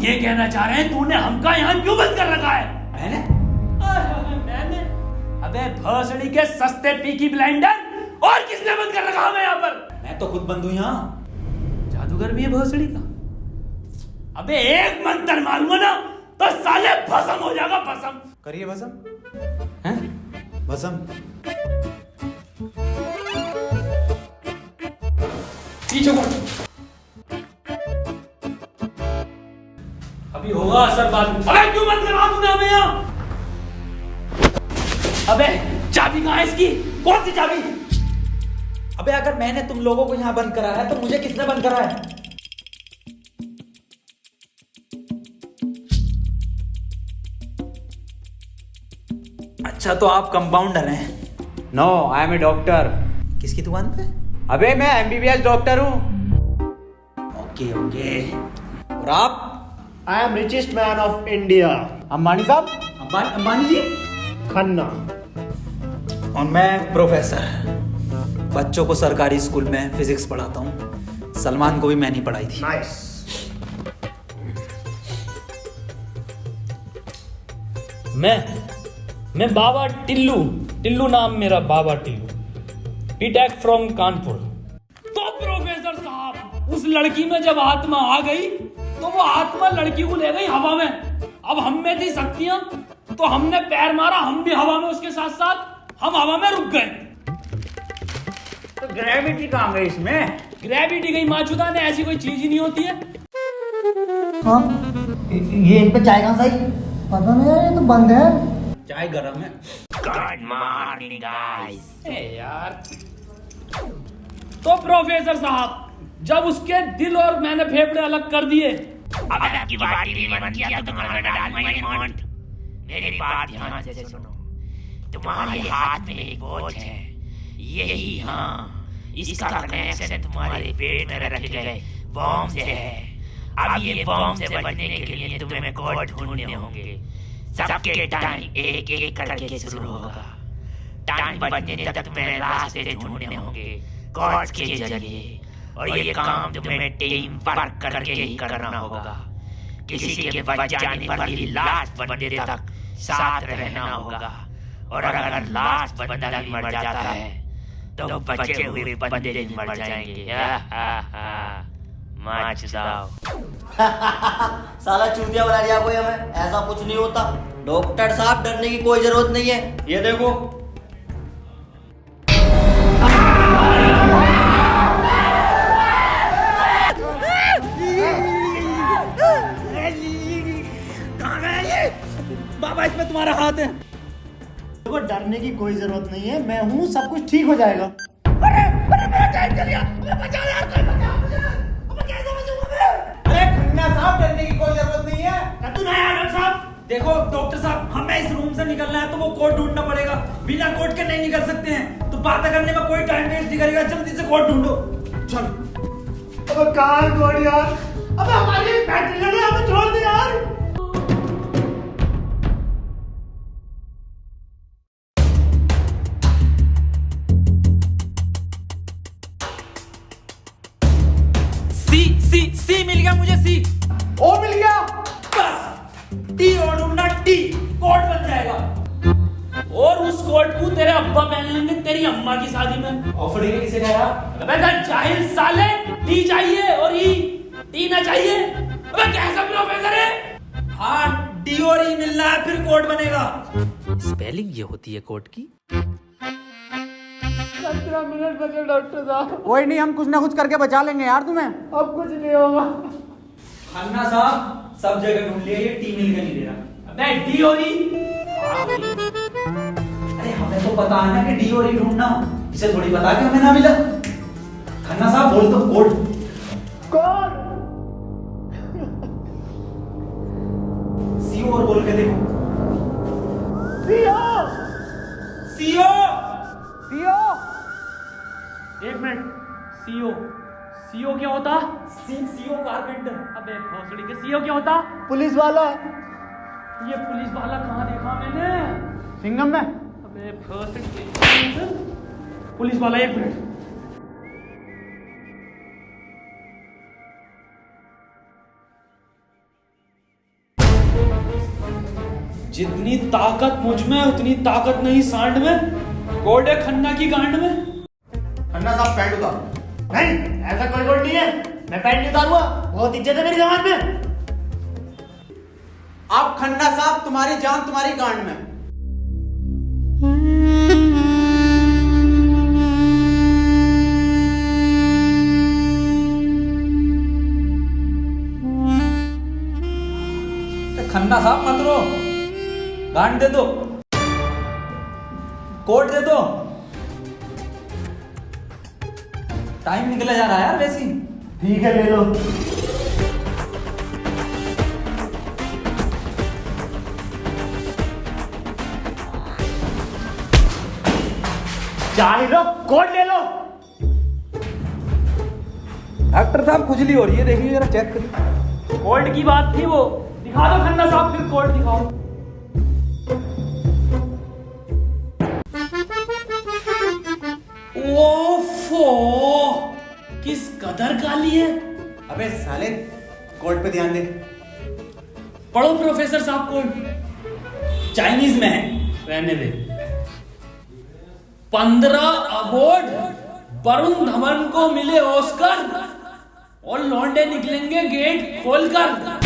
ये कहना चाह रहे हैं तूने हमका यहाँ क्यों बंद कर रखा है? मैंने? अबे भोसड़ी के सस्ते पीकी ब्लेंडर, और किसने बंद कर रखा हमें यहाँ पर? मैं तो खुद बंद हूँ यहाँ। जादूगर भी है भोसड़ी का। अबे एक मंत्र मारूंगा ना तो साले भस्म हो जाएगा, भस्म। करिए भस्म। हैं? भस्म। पीछे को अभी होगा असर बाद में। अबे क्यों बंद करा तूने हमें यहाँ? अबे चाबी कहाँ है इसकी? कौन सी चाबी? अबे अगर मैंने तुम लोगों को यहाँ बंद करा है तो मुझे किसने बंद करा है? अच्छा तो आप कंपाउंडर हैं? No, I am a doctor. किसकी दुकान पे? अबे मैं एमबीबीएस डॉक्टर हूँ। Okay okay. और आप? I am richest man of India, Ambani साहब। अंबानी जी? खन्ना। और मैं प्रोफेसर, बच्चों को सरकारी स्कूल में फिजिक्स पढ़ाता हूँ। सलमान को भी मैंने ही पढ़ाई थी। नाइस। मैं बाबा टिल्लू नाम मेरा, बाबा टिल्लू, बीटेक फ्रॉम कानपुर। तो प्रोफेसर साहब, उस लड़की में जब आत्मा आ गई तो वो आत्मा लड़की को ले गई हवा में। अब हम में थी शक्तियां तो हमने पैर मारा, हम भी हवा में उसके साथ साथ, हम हवा में रुक गए। तो ग्रेविटी कहाँ गई इसमें? ग्रेविटी गई माचुदा ने, ऐसी कोई चीज ही नहीं होती है। हाँ, ये इन पे चाय कहाँ से आई? पता नहीं यार, ये तो बंद है। चाय गरम है। Good morning guys. यार तो प्रोफेसर साहब, जब उसके दिल और मैंने फेफड़े अलग कर दिए, अब आपकी बारी भी मन किया तो तुम्हारा डाल माय मॉन्ट। मेरी बात ध्यान से सुनो। तुम्हारे हाथ में एक वॉच है, यही, हाँ, इसका कनेक्शन तुम्हारे पेट में रखे गए बॉम्ब से है। अब ये बॉम्ब से बचने के लिए तुम्हें कोड ढूंढने होंगे। सबके टाइम एक एक करके शुरू होगा। टाइम बचने तक तुम्हें रास्ते ढूंढने होंगे कोड के जरिए, और ये काम तुम्हें टीम वर्क करके ही करना होगा। किसी के बच जाने पर भी लास्ट बंदे तक साथ रहना होगा, और अगर लास्ट बंदा भी मर जाता है तो बचे हुए बंदे भी मर जाएंगे। साला चूतिया बना दिया कोई हमें, ऐसा कुछ नहीं होता। डॉक्टर साहब डरने की कोई जरूरत नहीं है, ये देखो। बाबा इसमें तुम्हारा हाथ है। देखो डरने की कोई जरूरत नहीं है, मैं हूँ, सब कुछ ठीक हो जाएगा। अरे खन्ना साहब, डरने की कोई जरूरत नहीं है। देखो डॉक्टर साहब, हमें इस रूम से निकलना है तो वो कोड ढूंढना पड़ेगा। बिना कोड के नहीं निकल सकते हैं। तो बात करने में कोई टाइम वेस्ट नहीं करेगा, जल्दी से कोड ढूंढो। चलो। अब कहाँ कोड यार? अब हमारी बैटरी लगे, हमें छोड़ दे यार। सी मिल गया मुझे। सी ओ मिल गया। बस टी और ढूंढना, टी कोड बन जाएगा। और उस कोट को तेरे अब्बा पहन लेंगे तेरी अम्मा की शादी में। ऑफर ने किसे कहा? अबे जाहिल साले, टी चाहिए और ई, टी ना चाहिए। अबे कैसा प्रोफेसर है? हाँ, डी और ई मिलना है, फिर कोड बनेगा। स्पेलिंग ये होती है कोड की। 15 मिनट बचे डॉक्टर साहब। कोई नहीं, हम कुछ ना कुछ करके बचा लेंगे यार तुम्हें। अब कुछ नहीं होगा। खन्ना साहब, सब जगह ढूंढ लिया, ये टी मिल के नहीं दे रहा। अबे डी और ई? अरे हमें तो पता है ना कि डी और ई ढूंढना, इसे थोड़ी पता कि हमें ना मिला। खन्ना साहब बोल दो कोड। कौन? सीओ और बोल के देखो। सीओ। सीओ। सीओ। एक मिनट, सीओ, सीओ क्या होता? CO carpenter. अबे भोसड़ी के सीओ क्या होता? पुलिस वाला। ये पुलिस वाला कहाँ देखा मैंने? सिंघम में। अबे भोसड़ी के पुलिस वाला, एक मिनट। जितनी ताकत मुझ में उतनी ताकत नहीं सांड में। कोड है खन्ना की गांड में। खन्ना साहब पैंट उतारो। नहीं, ऐसा कोई कोड नहीं है, मैं पैंट नहीं उतारूंगा, बहुत इज्जत है मेरी जमात में। आप खन्ना साहब, तुम्हारी जान तुम्हारी गांड में। खन्ना साहब मत रो, गांड दे दो, कोट दे दो। टाइम निकला जा रहा है यार वैसे ही। ठीक है, ले लो। चाहे लो, कोड ले लो। डॉक्टर साहब खुजली हो रही है, देखिए जरा चेक करिए। कोड की बात थी वो, दिखा दो खन्ना साहब, फिर कोड दिखाओ। ओफो, किस कदर काली है। अबे साले, कोड पे ध्यान दे। पढ़ो प्रोफेसर साहब कोड। चाइनीज में है। रहने दे। 15 अवार्ड वरुण धवन को मिले ऑस्कर और लौंडे निकलेंगे गेट खोलकर।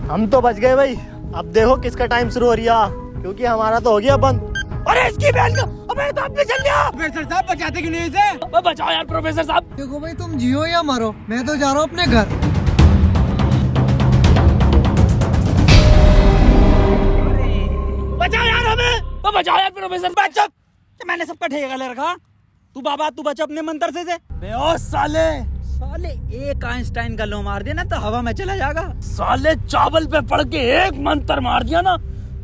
हम तो बच गए भाई। अब देखो किसका टाइम शुरू हो रहा, क्योंकि हमारा तो हो गया बंद। अरे इसकी बहन का, अबे तो अपने चल गया। प्रोफेसर साहब बचाते क्यों नहीं इसे? बचाओ यार प्रोफेसर साहब। देखो भाई, तुम जियो या मरो, मैं तो जा रहा हूँ अपने घर। बचाओ यार हमें। बचाओ यार प्रोफेसर। बचा, मैंने सबका ठेका ले रखा। तू बाबा तू बच अपने मंत्र से। ओ साले, साले एक आइंस्टाइन का लो मार देना तो हवा में चला जाएगा। साले चावल पे पड़ के एक मंत्र मार दिया ना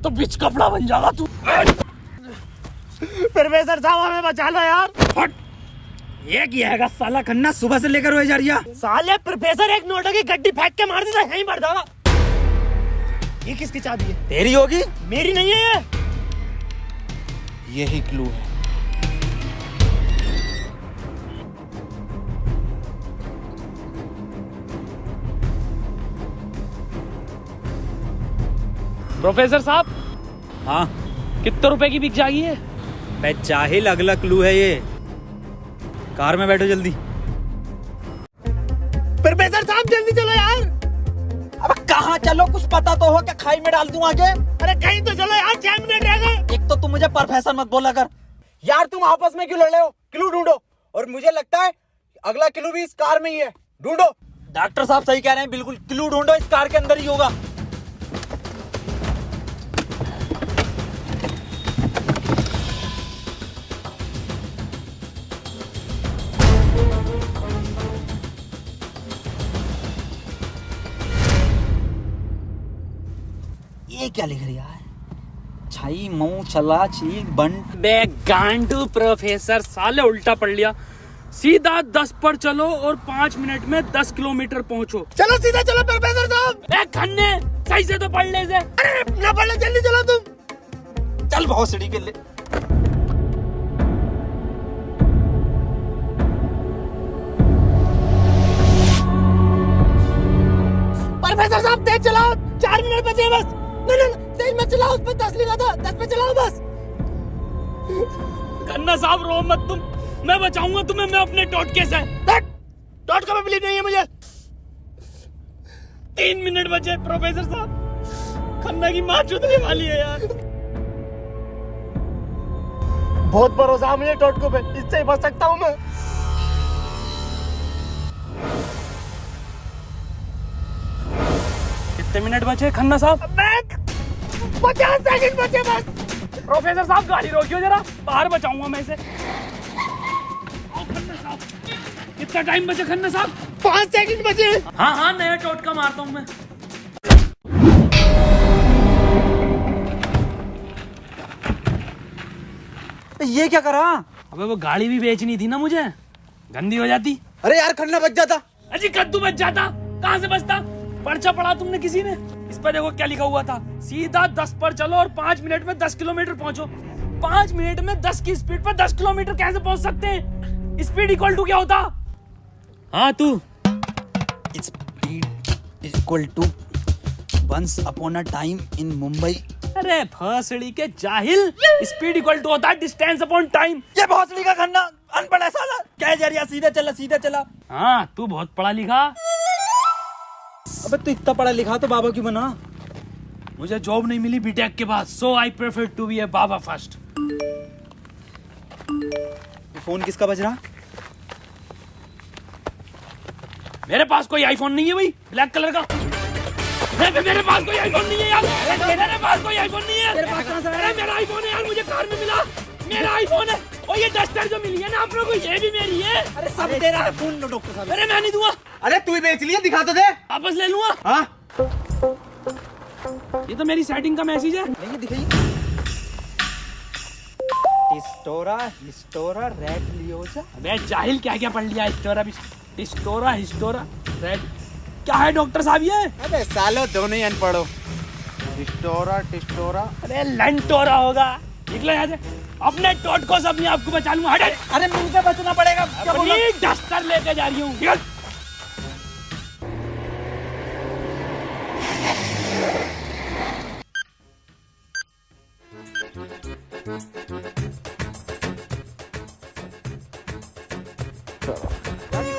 तो बिच कपड़ा बन जाएगा तू। प्रोफेसर साहब हमें बचा लो यार। हट, ये किया है साला खन्ना सुबह से लेकर हुए जा रही है। साले प्रोफेसर एक नोटों की गड्डी फेंक के मार देता, यहीं मर जाएगा। ये किसकी चाबी है? तेरी होगी। मेरी नहीं है ये। यही क्लू है। प्रोफेसर साहब, हाँ कितने रुपए की बिक जाएगी ये? बे जाहिल, अगला क्लू है ये। कार में बैठो जल्दी। प्रोफेसर साहब जल्दी चलो यार। अब कहाँ चलो, कुछ पता तो हो, क्या खाई में डाल दूं आगे? अरे कहीं तो चलो यार, 6 मिनट रह गए। एक तो तुम मुझे प्रोफेसर मत बोला कर। यार तुम आपस में क्यों लड़ रहे हो? क्लू ढूंढो। और मुझे लगता है अगला क्लू भी इस कार में ही है। ढूंढो। डॉक्टर साहब सही कह रहे हैं, बिल्कुल क्लू ढूंढो, इस कार के अंदर ही होगा। ये क्या लिख रहा है? छाई मऊ चला चीक बंट। बे गांडू प्रोफेसर, साले उल्टा पढ़ लिया। सीधा 10 पर चलो और 5 मिनट में 10 किलोमीटर पहुंचो। चलो सीधा चलो प्रोफेसर साहब। ए खन्ने, सही से तो पढ़ ले से। अरे ना पढ़ लो, जल्दी चलो तुम। चल बहुत सीढ़ी के लिए। प्रोफेसर साहब तेज चलाओ, 4 मिनट बचे बस। नहीं तेज मत चलाओ, उस पर 10 लिखा था, 10 पे चलाओ बस। खन्ना साहब रो मत तुम, मैं बचाऊंगा तुम्हें, मैं अपने टोटके से। टोटका में बिलीव नहीं है मुझे। 3 मिनट बचे प्रोफेसर साहब, खन्ना की माँ चुदने वाली है यार। बहुत भरोसा है मुझे टोटको पे, इससे ही बच सकता हूँ मैं। कितने मिनट बचे खन्ना साहब? 50 सेकंड बचे बस। प्रोफेसर साहब गाड़ी रोकियो जरा, बाहर बचाऊंगा मैं इसे। खन्ना साहब, कितना टाइम बचे खन्ना साहब? 5 सेकंड बचे। हाँ हाँ, नया टोटका मारता हूँ मैं। ये क्या करा? अबे वो गाड़ी भी बेचनी थी ना मुझे, गंदी हो जाती। अरे यार खन्ना बच जाता। अजी कद्दू बच जाता, कहाँ से बचता? पर्चा पढ़ा तुमने किसी ने? इस पर देखो क्या लिखा हुआ था, सीधा 10 पर चलो और 5 मिनट में 10 किलोमीटर पहुंचो। 5 मिनट में 10 की स्पीड पर 10 किलोमीटर कैसे पहुंच सकते हैं? स्पीड इक्वल टू क्या होता? हाँ तू। Speed equal to once upon a time in Mumbai. अरे भोसड़ी के जाहिल, स्पीड इक्वल टू होता है डिस्टेंस अपॉन टाइम। ये भोसड़ी का खन्ना अनपढ़ है साला। क्या जा रहा, सीधा चला सीधा चला। हाँ तू बहुत पढ़ा लिखा। अबे तू इतना पढ़ा लिखा तो बाबा क्यों बना? मुझे जॉब नहीं मिली बीटेक के बाद, so I prefer to be a baba first. ये फोन किसका बज रहा? मेरे पास कोई आईफोन नहीं है भाई, ब्लैक कलर का। मेरे पास कोई आईफोन नहीं है यार। मेरे पास कोई आईफोन नहीं है। अरे मेरा आईफोन है यार, मुझे कार में मिला। मेरा आईफोन है। और ये डस्टर जो मिली है ना आप लोगों को, ये भी मेरी है। अरे सब तेरा है। फोन लो डॉक्टर साहब। अरे मैं नहीं दूंगा, अरे तू ही बेच लिया, दिखा तो दे। वापस ले लूंगा। हाँ ये तो मेरी सेटिंग का मैसेज है। नहीं दिखाइए। हिस्टोरा रेड लियोजा। अबे जाहिल क्या क्या पढ़ लिया? हिस्टोरा रेड क्या है डॉक्टर साहब ये? अबे सालो दोनों ही अनपढ़ हो। टिस्टोरा। अरे लंटोरा होगा। निकलो यहाँ से, अपने टोट को से अपने आप को बचा लूंगा। हट। अरे मुंह से बचना पड़ेगा। क्या बोला? अपनी डस्टर लेके जा रही हूँ। निकल।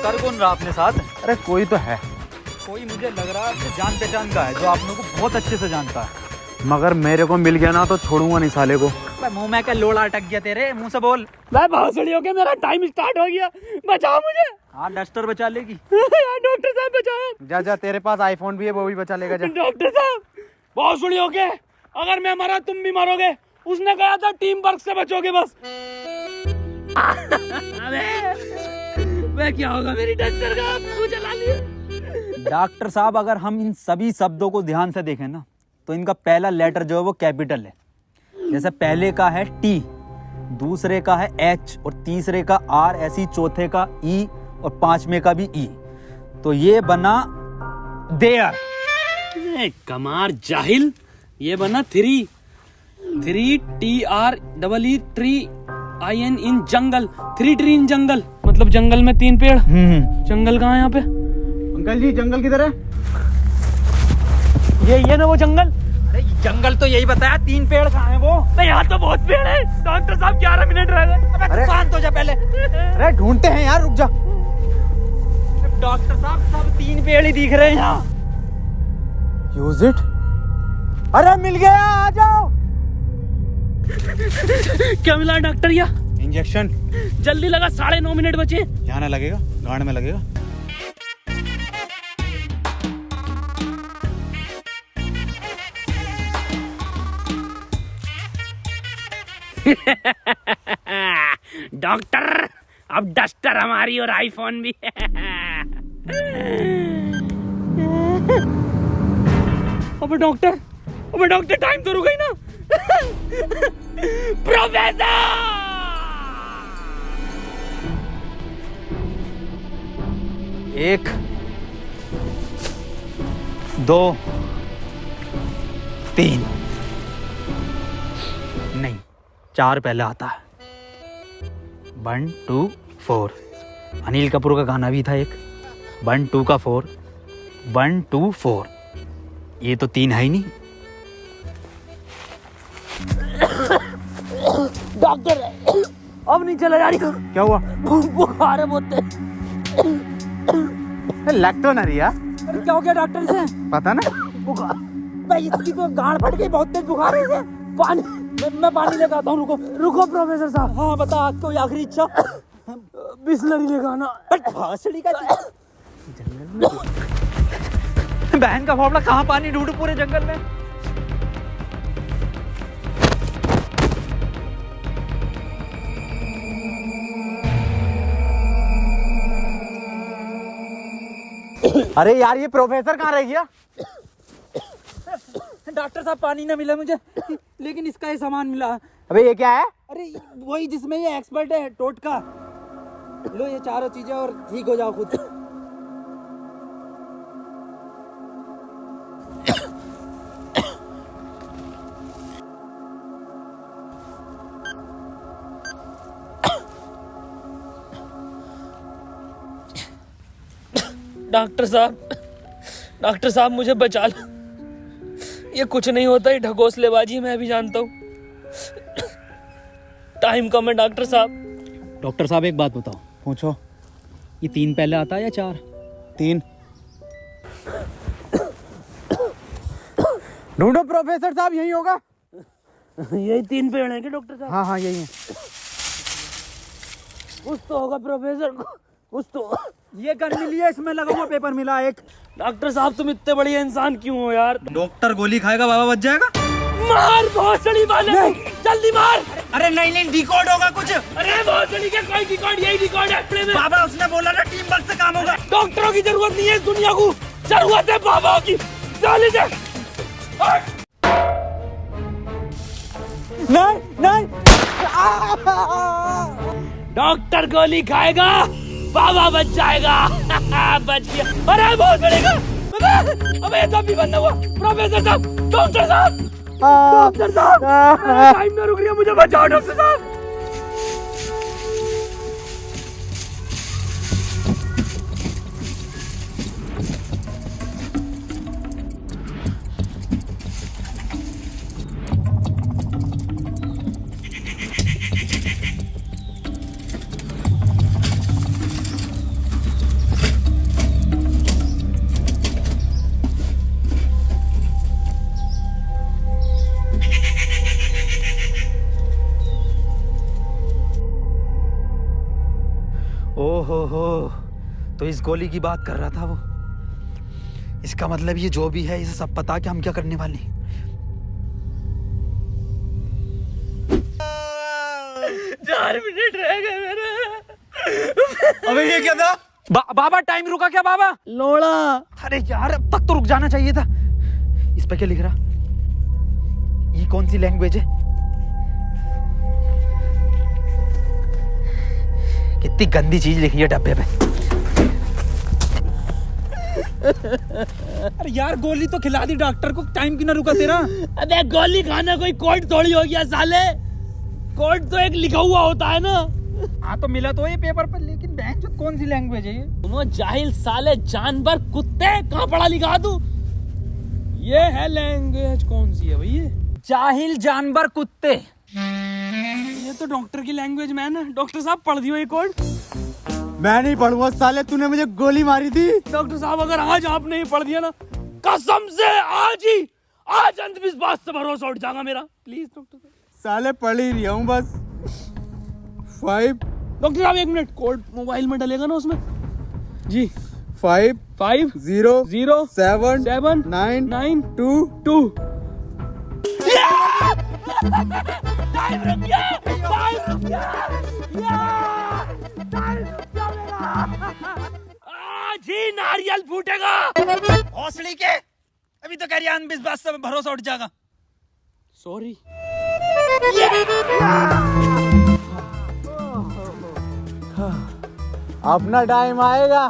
कर कौन रहा अपने साथ? अरे कोई तो है, कोई मुझे लग रहा है आपसे जान पहचान का है, जो आप लोगों को बहुत अच्छे से जानता है। मगर मेरे को मिल गया ना तो छोड़ूंगा नहीं साले को। मुंह में क्या लोड़ा अटक गया तेरे मुंह से बोल। मैं भोसड़ी हो गया, मेरा टाइम स्टार्ट हो गया। बचाओ मुझे। हाँ डस्टर बचा लेगी। यार डॉक्टर साहब बचाओ। जा तेरे पास आईफोन भी है, वो भी बचा लेगा। जा डॉक्टर साहब भोसड़ी हो गए, अगर मैं मरा तुम भी मरोगे। उसने कहा था टीम वर्क से बचोगे बस। अबे क्या होगा मेरी डस्टर का? आपको जला लिया। डॉक्टर साहब अगर हम इन सभी शब्दों को ध्यान से देखें ना, तो इनका पहला लेटर जो है वो कैपिटल है। जैसे पहले का है टी, दूसरे का है एच और तीसरे का आर, ऐसी चौथे का ई और पांचवें का भी ई। तो ये बना देयर। कमार जाहिल, ये बना 3 TREE ट्री IN इन जंगल। 3 ट्री इन जंगल मतलब जंगल में 3 पेड़। जंगल कहाँ है यहाँ पे? अंकल जी जंगल किधर है? ये ना वो जंगल। अरे जंगल तो यही बताया, 3 पेड़ कहाँ है वो? नहीं यहाँ तो बहुत पेड़ है। डॉक्टर साहब 11 मिनट रह गए। अबे शांत हो जा पहले। अरे ढूंढते हैं यार, रुक जा। डॉक्टर साहब सब 3 पेड़ ही दिख रहे हैं यहाँ। Use it. अरे मिल गया, आ जाओ। क्या मिला डॉक्टर? या इंजेक्शन। जल्दी लगा, 9.5 मिनट बचे। यहाँ ना लगेगा, गांड में लगेगा। डॉक्टर अब डस्टर हमारी और आईफोन भी है। अबे डॉक्टर टाइम तो रुक गई ना। प्रोफेसर 1 2 3 नहीं 4 पहले आता है। 1 2 4। अनिल कपूर का गाना भी था एक। 1 2 का 4, 1 2 4। ये तो 3 है ही नहीं। डॉक्टर अब नहीं चला जा रही। क्या हुआ? बुखार है बहुत। लग तो ना रही यार। अरे क्या हो गया डॉक्टर से? पता ना। बुखार भाई, इसकी तो गांड फट गई, बहुत तेज बुखार है इसे। पानी मैं पानी लेकर आता हूँ। रुको प्रोफेसर साहब। हाँ बता, कोई आखिरी इच्छा? बिस्लरी लेगा ना। भासड़ी का बहन का फावड़ा, कहाँ पानी ढूंढूं पूरे जंगल में? अरे यार ये प्रोफेसर कहाँ रह गया? डॉक्टर साहब पानी ना मिला मुझे, लेकिन इसका ये सामान मिला। अबे ये क्या है? अरे वही जिसमें ये एक्सपर्ट है टोटका। लो ये चारों चीजें और ठीक हो जाओ खुद। डॉक्टर साहब मुझे बचा लो। ये कुछ नहीं होता, ये ढकोसलेबाजी मैं भी जानता हूँ। टाइम कम है डॉक्टर साहब। डॉक्टर साहब एक बात बताओ, पूछो, ये 3 पहले आता है या 4? 3। ढूंढो प्रोफेसर साहब, यही होगा। यही 3 पेड़ हैं क्या डॉक्टर साहब? हाँ हाँ यही है। कुछ तो होगा प्रोफेसर, कुछ तो। ये गन मिली है, इसमें लगा हुआ पेपर मिला एक। डॉक्टर साहब तुम इतने बढ़िया इंसान क्यों हो यार? डॉक्टर गोली खाएगा, बाबा बच जाएगा। मार भोसड़ी वाले, जल्दी मार। अरे नहीं डिकोड होगा कुछ। अरे भोसड़ी के कोई रिकॉर्ड, यही रिकॉर्ड है प्ले में। बाबा उसने बोला ना टीम वर्क से काम होगा। डॉक्टरों की जरूरत नहीं है इस दुनिया को, जरूरत है बाबा की। चले जा। नहीं डॉक्टर गोली खाएगा, बाबा बच जाएगा। बच गया। अरे बहुत बढ़ेगा। अबे तब भी बंद हुआ। प्रोफेसर साहब, डॉक्टर साहब, डॉक्टर साहब, टाइम ना रुक रही है, मुझे बचाओ डॉक्टर साहब। ओहो, तो इस गोली की बात कर रहा था वो। इसका मतलब ये जो भी है, इसे सब पता कि हम क्या करने वाले हैं। 4 मिनट रह गए मेरे। अबे ये क्या था? बाबा टाइम रुका क्या बाबा? लोड़ा। अरे यार अब तक तो रुक जाना चाहिए था। इस पे क्या लिख रहा? ये कौन सी लैंग्वेज है? कितनी गंदी चीज लिखी है डब्बे पे। अरे यार गोली तो खिला दी डॉक्टर को, टाइम क्यों ना रुका तेरा? अबे गोली खाना कोई कोड थोड़ी हो गया साले। कोड तो एक लिखा हुआ होता है ना। हाँ तो मिला तो ये पेपर पर, लेकिन बैंक जो कौन सी लैंग्वेज है ये? तुम जाहिल साले, जानवर कुत्ते, कहाँ पढ़ा लिखा तू? ये है लैंग्वेज, कौन सी है भाई ये? जाहिल जानवर कुत्ते। ये तो डॉक्टर की लैंग्वेज मैन है। डॉक्टर साहब पढ़ दियो ये कोड। मैं नहीं पढ़ूंगा साले, तूने मुझे गोली मारी थी। डॉक्टर साहब अगर आज आप नहीं पढ़ दिया ना, कसम से आज अंधविश्वास से भरोसा उठ जाएगा मेरा। प्लीज डॉक्टर साहब। साले पढ़ ही रहा हूँ बस। 5 डॉक्टर साहब 1 मिनट, कोड मोबाइल में डलेगा ना उसमें? जी 5 5 0 0 7 7 9 9 2 2। टाइम रुक गया, टाइम रुक गया, टाइम रुक गया मेरा। आज ही नारियल फूटेगा। हौसली के अभी तो कह रही अंधविश्वास से भरोसा उठ जाएगा। सॉरी। अपना टाइम आएगा।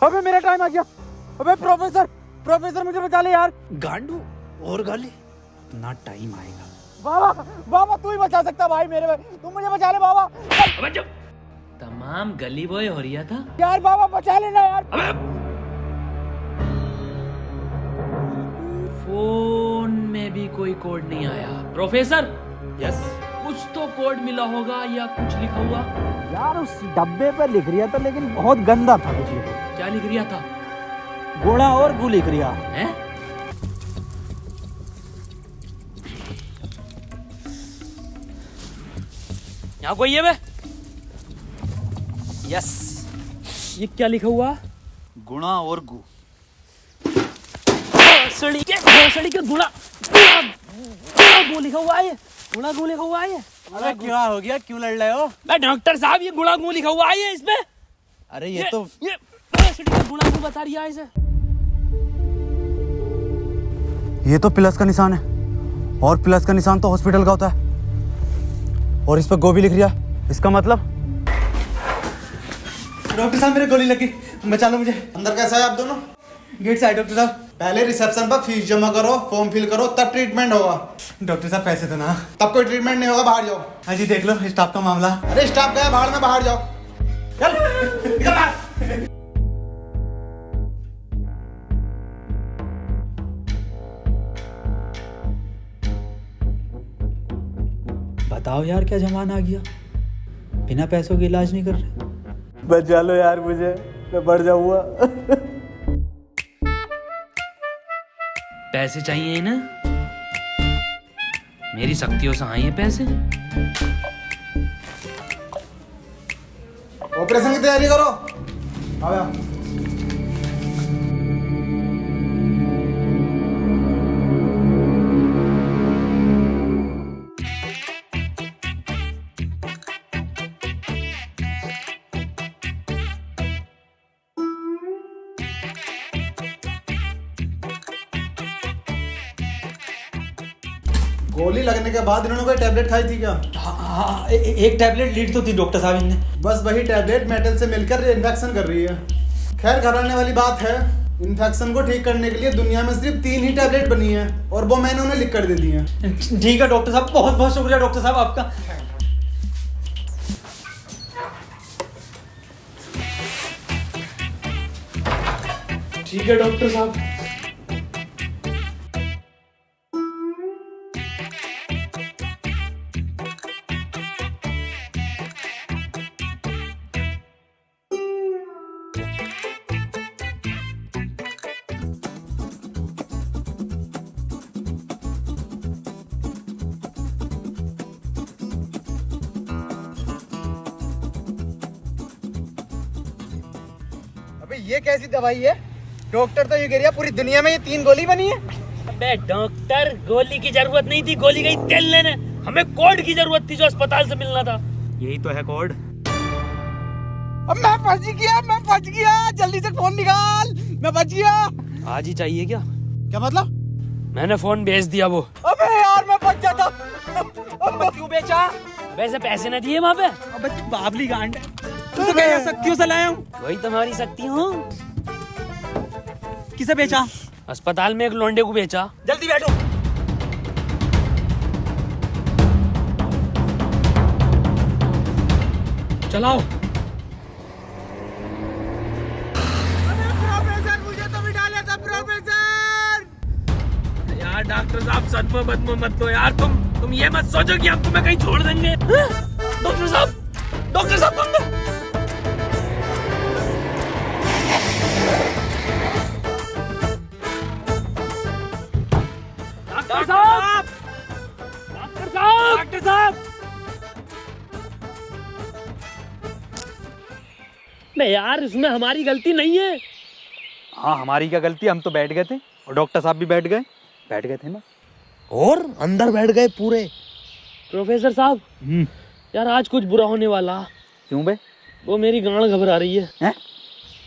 अबे मेरा टाइम आ गया। अबे प्रोफेसर मुझे बचा ले यार। गांडू और गाली, अपना टाइम आएगा। बाबा तू ही बचा सकता भाई मेरे भाई, तुम मुझे बचा ले बाबा। अबे जब तमाम गली बॉय हो रहा था यार बाबा बचा लेना यार। अबे फोन में भी कोई कोड नहीं आया। प्रोफेसर, यस, कुछ तो कोड मिला होगा या कुछ लिखा हुआ? यार उस डब्बे पे लिख रिया था, लेकिन बहुत गंदा था कुछ लिखा। क्या लिख रिया था? गोड़ा और गु लिख रिया है। यहाँ कोई है बे? यस, ये क्या लिखा हुआ? गुणा और गु। भोसड़ी के गुड़ा गु लिखा हुआ है। गुड़ा गु लिखा हुआ है। अरे क्या हो गया, क्यों लड़ रहे हो? मैं डॉक्टर साहब, ये गुड़ा गु लिखा हुआ है इसमें। अरे ये तो भोसड़ी का गुड़ा गु बता रही है इसे। ये तो प्लस का निशान है, और प्लस का निशान तो हॉस्पिटल का होता है, और इस पर गो भी लिख रिया। इसका मतलब? डॉक्टर साहब मेरे गोली लगी, बचा लो मुझे। अंदर कैसा है आप दोनों? गेट से आए डॉक्टर साहब। पहले रिसेप्शन पर फीस जमा करो, फॉर्म फिल करो, तब ट्रीटमेंट होगा। डॉक्टर साहब पैसे तो ना। तब कोई ट्रीटमेंट नहीं होगा, बाहर जाओ। हाँ जी देख लो स्टाफ का मामला। अरे स्टाफ गया बाहर में, बाहर जाओ। चल निकल बाहर। बताओ यार क्या जमाना आ गया, बिना पैसों के इलाज नहीं कर रहे। बचा लो यार मुझे, मैं बढ़ जाऊंगा। पैसे चाहिए ना, मेरी शक्तियों से आए हैं पैसे। ऑपरेशन की तैयारी करो। आओ यार। गोली लगने के बाद इन्होंने कोई टैबलेट खाई थी क्या? हाँ, एक टैबलेट लीड तो थी डॉक्टर साहब इनने। बस वही टैबलेट मेटल से मिलकर इन्फेक्शन कर रही है। खैर घबराने वाली बात है, इन्फेक्शन को ठीक करने के लिए दुनिया में सिर्फ 3 ही टैबलेट बनी है और वो मैंने उन्हें लिख कर दे दी है। ठीक है डॉक्टर साहब, बहुत बहुत शुक्रिया डॉक्टर साहब आपका। ठीक है डॉक्टर साहब। अबे ये कैसी दवाई है? डॉक्टर तो ये कह रहा पूरी दुनिया में ये 3 गोली बनी है। अबे डॉक्टर, गोली की जरूरत नहीं थी, गोली गई तेल लेने। हमें कोड की जरूरत थी जो अस्पताल से मिलना था। यही तो है कोड। अब मैं फंस गया, जल्दी से फोन निकाल, मैं बच गया। आज ही चाहिए क्या? क्या मतलब? मैंने फोन भेज दिया वो। अबे यार मैं बच जाता। क्यों बेचा? वैसे पैसे न दिए वहाँ पे। अबे तू बाबली गांड है, तू तो क्या शक्तियों से लाया हूँ। वही तुम्हारी शक्ति हूँ। किसे बेचा? अस्पताल में एक लोंडे को बेचा। जल्दी बैठो। चलाओ। प्रोफेसर मुझे तो भी डाला था प्रोफेसर। यार डॉक्टर साहब सदमे बदमे मत दो यार, तुम ये मत सोचो कि हम तुम्हें कहीं छोड़ देंगे। डॉक्टर साहब तुम डॉक्टर साहब नहीं यार, इसमें हमारी गलती नहीं है। हाँ हमारी क्या गलती, हम तो बैठ गए थे और डॉक्टर साहब भी बैठ गए थे ना। और अंदर बैठ गए पूरे। प्रोफेसर साहब यार आज कुछ बुरा होने वाला। क्यों बे? वो मेरी गांड घबरा रही है।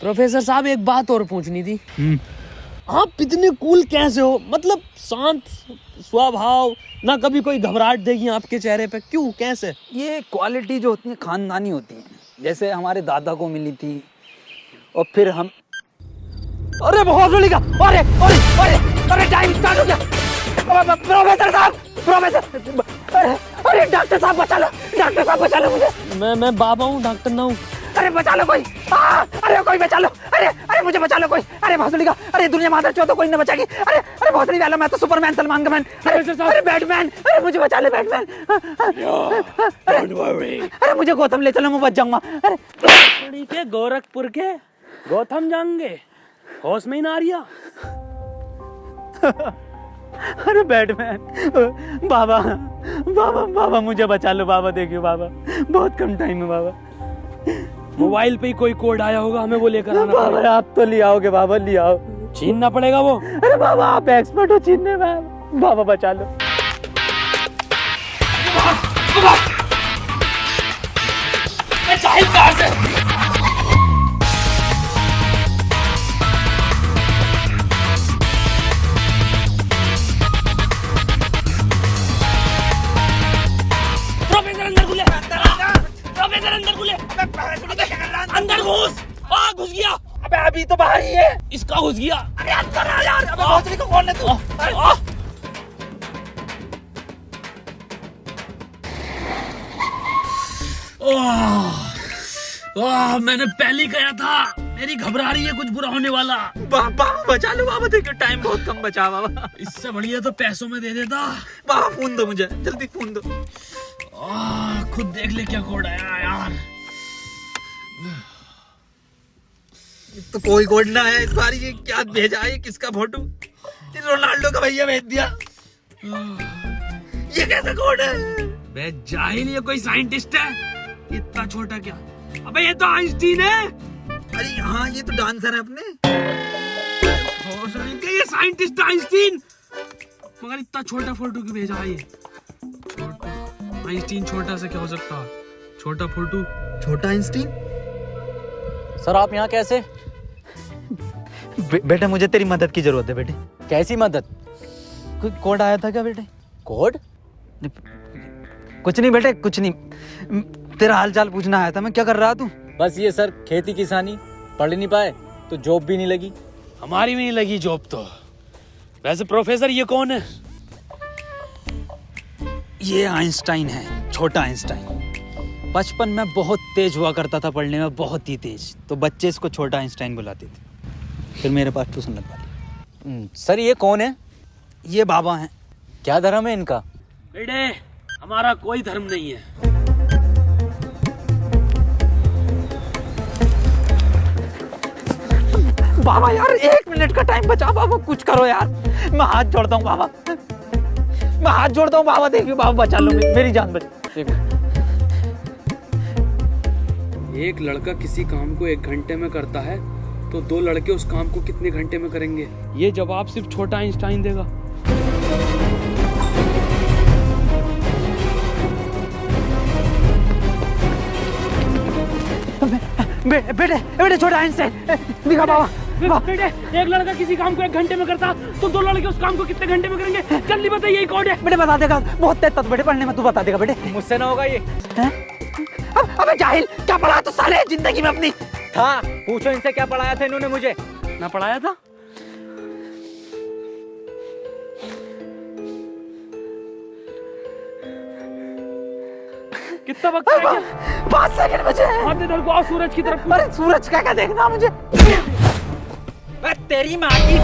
प्रोफेसर साहब एक बात और पूछनी थी। आप इतने कूल कैसे हो? मतलब शांत स्वभाव, ना कभी कोई घबराहट देगी आपके चेहरे पे, क्यों कैसे? ये क्वालिटी जो होती है खानदानी होती है, जैसे हमारे दादा को मिली थी और फिर हम। अरे बहुत बड़ी का, अरे अरे अरे अरे टाइम स्टार्ट हो गया। प्रोफेसर साहब, अरे डॉक्टर साहब बचा लो मुझे। मैं बाबा हूँ, डॉक्टर ना हूँ। अरे बचा लो कोई, अरे कोई बचा लो, अरे मुझे बचा लो कोई। अरे भोसड़ी का, अरे दुनिया माता चो तो कोई न बचाएगी। अरे भोसड़ी वाला, मैं तो सुपरमैन सलमान का मैन। अरे बैटमैन, अरे मुझे बचा ले बैटमैन। अरे मुझे गौतम ले चलो, मैं बच जाऊंगा। अरे के गोरखपुर के गौतम जाएंगे, होश में ही ना आ रिया। अरे बैटमैन, बाबा मुझे बचा लो बाबा, देखियो बाबा बहुत कम टाइम है बाबा। मोबाइल पे ही कोई कोड आया होगा, हमें वो लेकर आना बाबा पड़ेगा। आप तो ले आओगे बाबा, ले आओ। छीनना पड़ेगा वो। अरे बाबा आप एक्सपर्ट हो छीनने में, बाबा बचा लो। प्रोफेसर अंदर खुले। कहाँ घुस गया? अरे अंदर आ यार, अबे भोसड़ी को कौन है तू? मैंने पहले कहा था, मेरी घबरा रही है, कुछ बुरा होने वाला। बाबा बचा लो बाबा, देखो टाइम बहुत कम बचा बाबा। इससे बढ़िया तो पैसों में दे देता। बाबा फोन दो मुझे, जल्दी फोन दो। खुद देख ले क्या कोड आया यार। तो कोई कोड ना आया इस बार, ये क्या भेजा है, किसका फोटो? रोनाल्डो का भैया भेज दिया। ये कैसा कोड है? बे जाहिल, ये कोई साइंटिस्ट है? इतना छोटा क्या? अबे ये तो आइंस्टीन है। अरे हाँ, ये तो डांसर है अपने। ये साइंटिस्ट आइंस्टीन, मगर इतना छोटा फोटो क्यों भेजा है? ये छोटा आइंस्टीन, छोटा से क्या हो सकता है? छोटा फोटो, छोटा आइंस्टीन। सर आप यहाँ कैसे? बेटे मुझे तेरी मदद की जरूरत है बेटे। कैसी मदद? कोई कोड आया था क्या बेटे? कोड? कुछ नहीं बेटे, कुछ नहीं, तेरा हाल चाल पूछना आया था मैं। क्या कर रहा तू? बस ये सर, खेती किसानी, पढ़ नहीं पाए तो जॉब भी नहीं लगी। हमारी भी नहीं लगी जॉब तो। वैसे प्रोफेसर ये कौन है? ये आइंस्टाइन है, छोटा आइंस्टाइन। बचपन में बहुत तेज हुआ करता था पढ़ने में, बहुत ही तेज, तो बच्चे इसको छोटा आइंस्टाइन बुलाते थे। फिर मेरे पास ट्यूशन लगवा ली। सर ये कौन है? ये बाबा हैं। क्या धर्म है इनका? बेटे हमारा कोई धर्म नहीं है। बाबा यार 1 मिनट का टाइम बचा बाबा, कुछ करो यार, मैं हाथ जोड़ता हूँ बाबा, मैं हाथ जोड़ता हूँ बाबा। देखिए बाबा बचा लो, मेरी जान बचा। एक लड़का किसी काम को 1 घंटे में करता है तो 2 लड़के उस काम को कितने घंटे में करेंगे? ये जवाब सिर्फ छोटा आइंस्टाइन देगा। बेटे छोटा आइंस्टाइन दिखा बाबा। बेटे एक लड़का किसी काम को 1 घंटे में करता तो 2 लड़के उस काम को कितने घंटे में करेंगे? जल्दी बताइए, यही कोड है। बेटे बता देगा, बहुत तेज था बेटे पढ़ने में, तू बता देगा बेटे। मुझसे ना होगा ये। अबे जाहिल, क्या पढ़ा तू साले जिंदगी में अपनी? था, पूछो इनसे क्या पढ़ाया था इन्होंने मुझे। ना पढ़ाया था? कितना वक्त है? 5 सेकंड बचे हैं। हाथ इधर को आओ, सूरज की तरफ। अरे सूरज क्या देखना मुझे? तेरी माँ की।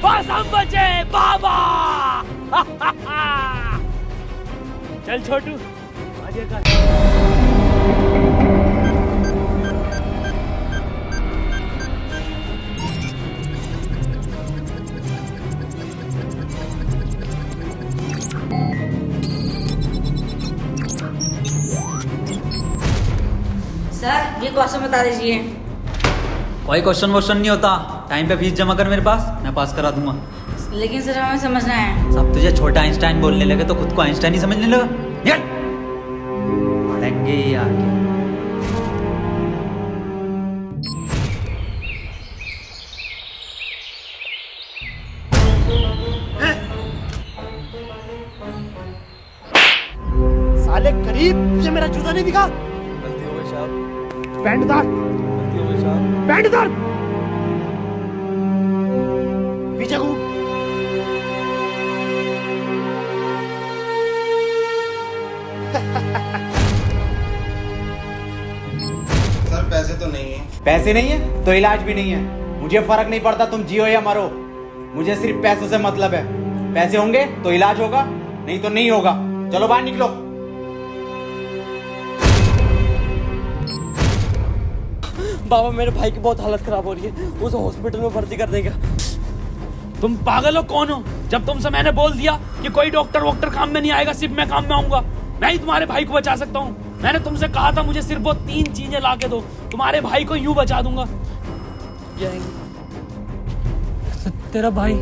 बस हम बचे बाबा। चल छोटू आगे कर। सर ये क्वेश्चन बता दीजिए। कोई क्वेश्चन वोश्चन नहीं होता, टाइम पे फीस जमा कर मेरे पास, मैं पास करा दूंगा। लेकिन सर हमें समझना है। सब तुझे छोटा आइंस्टाइन बोलने लगे तो खुद को आइंस्टाइन ही समझने लगा। निकल पढ़ेंगे ही आगे। साले गरीब, तुझे मेरा जूता नहीं दिखा? गलती हो गई साहब। पैंट उतार। गलती हो गई साहब। पैंट उतार। पीछे घूम। सर पैसे तो नहीं है। पैसे नहीं है तो इलाज भी नहीं है। मुझे फर्क नहीं पड़ता तुम जियो या मरो, मुझे सिर्फ पैसों से मतलब है। पैसे होंगे तो इलाज होगा, नहीं तो नहीं होगा। चलो बाहर निकलो। बाबा मेरे भाई की बहुत हालत खराब हो रही है, उसे हॉस्पिटल में भर्ती कर देगा। तुम पागल हो? कौन हो? जब तुमसे मैंने बोल दिया कि कोई डॉक्टर वॉक्टर काम में नहीं आएगा, सिर्फ मैं काम में आऊंगा। मैं ही तुम्हारे भाई को बचा सकता हूँ। मैंने तुमसे कहा था मुझे सिर्फ वो 3 चीजें ला के दो, तुम्हारे भाई को यूं बचा दूंगा। तेरा भाई